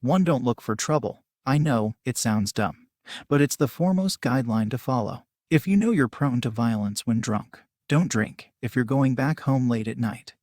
1. Don't look for trouble. I know, it sounds dumb, but it's the foremost guideline to follow. If you know you're prone to violence when drunk, don't drink. If you're going back home late at night,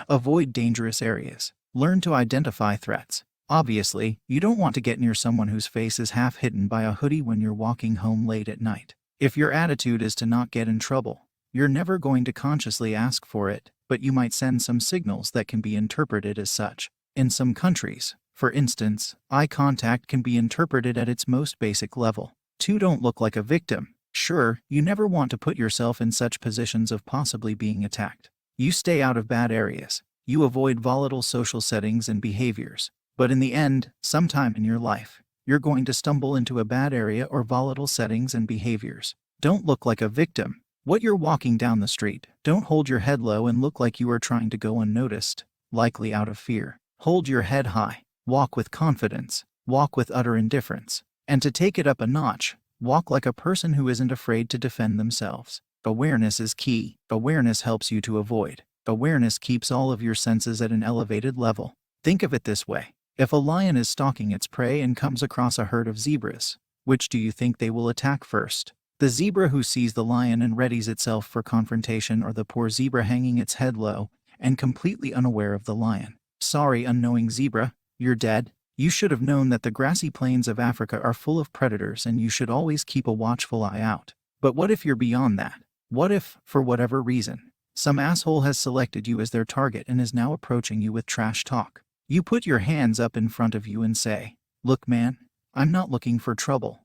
avoid dangerous areas. Learn to identify threats. Obviously, you don't want to get near someone whose face is half hidden by a hoodie when you're walking home late at night. If your attitude is to not get in trouble, you're never going to consciously ask for it, but you might send some signals that can be interpreted as such. In some countries, for instance, eye contact can be interpreted at its most basic level. 2. Don't look like a victim. Sure, you never want to put yourself in such positions of possibly being attacked. You stay out of bad areas. You avoid volatile social settings and behaviors. But in the end, sometime in your life, you're going to stumble into a bad area or volatile settings and behaviors. Don't look like a victim. When you're walking down the street, don't hold your head low and look like you are trying to go unnoticed, likely out of fear. Hold your head high. Walk with confidence. Walk with utter indifference. And to take it up a notch, walk like a person who isn't afraid to defend themselves. Awareness is key. Awareness helps you to avoid. Awareness keeps all of your senses at an elevated level. Think of it this way. If a lion is stalking its prey and comes across a herd of zebras, which do you think they will attack first? The zebra who sees the lion and readies itself for confrontation, or the poor zebra hanging its head low and completely unaware of the lion? Sorry, unknowing zebra, you're dead. You should have known that the grassy plains of Africa are full of predators and you should always keep a watchful eye out. But what if you're beyond that? What if, for whatever reason, some asshole has selected you as their target and is now approaching you with trash talk? You put your hands up in front of you and say, "Look man, I'm not looking for trouble."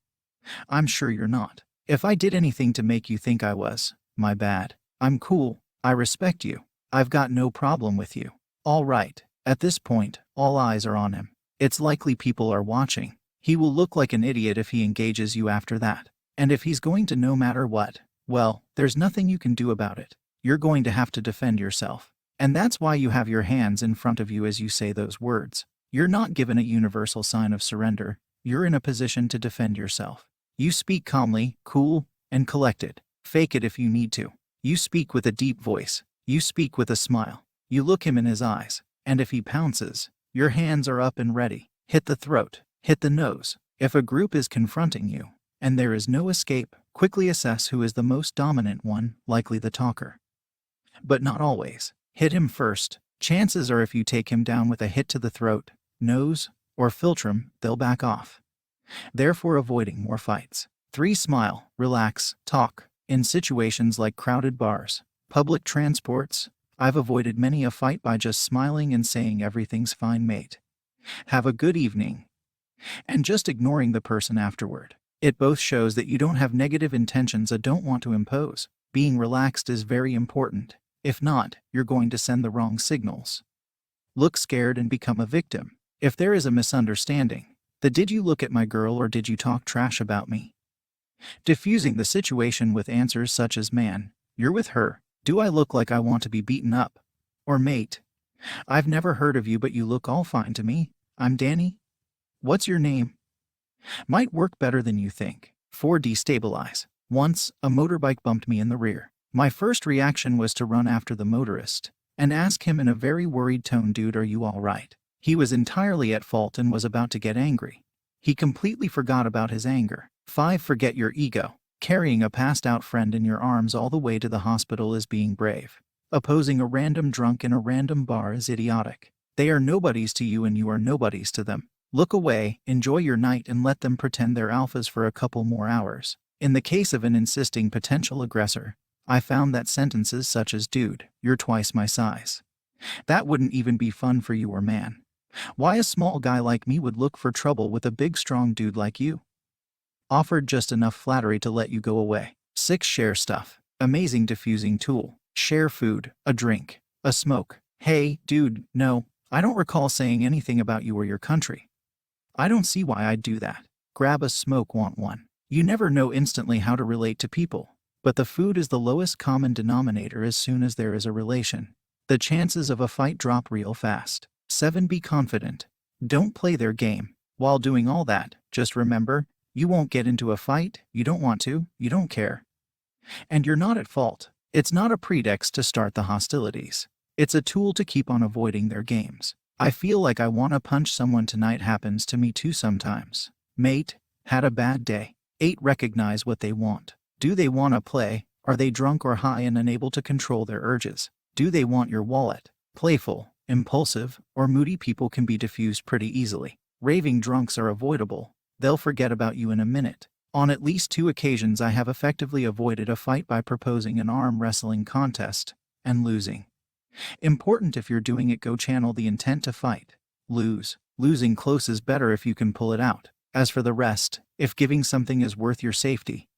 I'm sure you're not. If I did anything to make you think I was, my bad. I'm cool. I respect you. I've got no problem with you. All right. At this point, all eyes are on him. It's likely people are watching. He will look like an idiot if he engages you after that. And if he's going to no matter what, well, there's nothing you can do about it. You're going to have to defend yourself. And that's why you have your hands in front of you as you say those words. You're not given a universal sign of surrender. You're in a position to defend yourself. You speak calmly, cool, and collected. Fake it if you need to. You speak with a deep voice. You speak with a smile. You look him in his eyes. And if he pounces, your hands are up and ready. Hit the throat. Hit the nose. If a group is confronting you, and there is no escape, quickly assess who is the most dominant one, likely the talker. But not always. Hit him first. Chances are if you take him down with a hit to the throat, nose, or philtrum, they'll back off. Therefore avoiding more fights. 3. Smile, relax, talk. In situations like crowded bars, public transports, I've avoided many a fight by just smiling and saying everything's fine mate. Have a good evening. And just ignoring the person afterward. It both shows that you don't have negative intentions or don't want to impose. Being relaxed is very important. If not, you're going to send the wrong signals. Look scared and become a victim. If there is a misunderstanding, did you look at my girl or did you talk trash about me? Diffusing the situation with answers such as, man, you're with her. Do I look like I want to be beaten up? Or mate, I've never heard of you but you look all fine to me. I'm Danny. What's your name? Might work better than you think. 4. Destabilize. Once, a motorbike bumped me in the rear. My first reaction was to run after the motorist and ask him in a very worried tone, "Dude, are you all right?" He was entirely at fault and was about to get angry. He completely forgot about his anger. 5. Forget your ego. Carrying a passed-out friend in your arms all the way to the hospital is being brave. Opposing a random drunk in a random bar is idiotic. They are nobodies to you and you are nobodies to them. Look away, enjoy your night and let them pretend they're alphas for a couple more hours. In the case of an insisting potential aggressor, I found that sentences such as, "Dude, you're twice my size." That wouldn't even be fun for you or man. Why a small guy like me would look for trouble with a big strong dude like you? Offered just enough flattery to let you go away. 6. Share stuff. Amazing diffusing tool. Share food, a drink, a smoke. Hey, dude, no, I don't recall saying anything about you or your country. I don't see why I'd do that. Grab a smoke, want one? You never know instantly how to relate to people. But the food is the lowest common denominator as soon as there is a relation. The chances of a fight drop real fast. 7. Be confident. Don't play their game. While doing all that, just remember, you won't get into a fight, you don't want to, you don't care. And you're not at fault. It's not a pretext to start the hostilities. It's a tool to keep on avoiding their games. I feel like I want to punch someone tonight happens to me too sometimes. Mate, had a bad day. 8. Recognize what they want. Do they want to play? Are they drunk or high and unable to control their urges? Do they want your wallet? Playful, impulsive, or moody people can be diffused pretty easily. Raving drunks are avoidable. They'll forget about you in a minute. On at least 2 occasions I have effectively avoided a fight by proposing an arm wrestling contest and losing. Important if you're doing it, go channel the intent to fight. Losing close is better if you can pull it out. As for the rest, if giving something is worth your safety,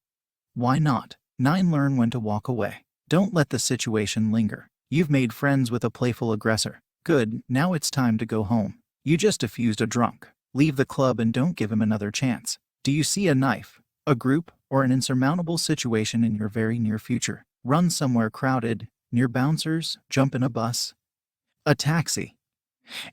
why not? 9. Learn when to walk away. Don't let the situation linger. You've made friends with a playful aggressor. Good, now it's time to go home. You just diffused a drunk. Leave the club and don't give him another chance. Do you see a knife, a group, or an insurmountable situation in your very near future? Run somewhere crowded, near bouncers, jump in a bus, a taxi.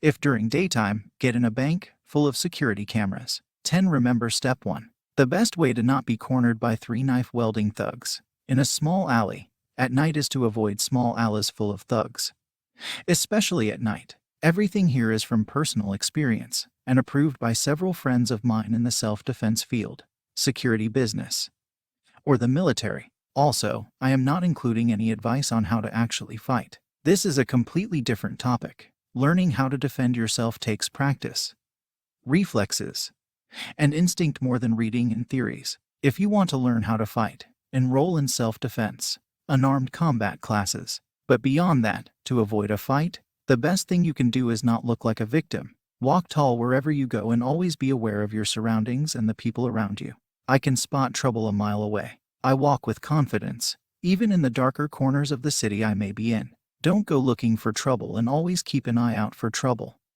If during daytime, get in a bank full of security cameras. 10. Remember step 1. The best way to not be cornered by 3 knife welding thugs in a small alley at night is to avoid small alleys full of thugs, especially at night. Everything here is from personal experience and approved by several friends of mine in the self-defense field, security business, or the military. Also, I am not including any advice on how to actually fight. This is a completely different topic. Learning how to defend yourself takes practice, reflexes, and instinct more than reading and theories. If you want to learn how to fight, enroll in self-defense, unarmed combat classes. But beyond that, to avoid a fight, the best thing you can do is not look like a victim. Walk tall wherever you go and always be aware of your surroundings and the people around you. I can spot trouble a mile away. I walk with confidence, even in the darker corners of the city I may be in. Don't go looking for trouble and always keep an eye out for trouble.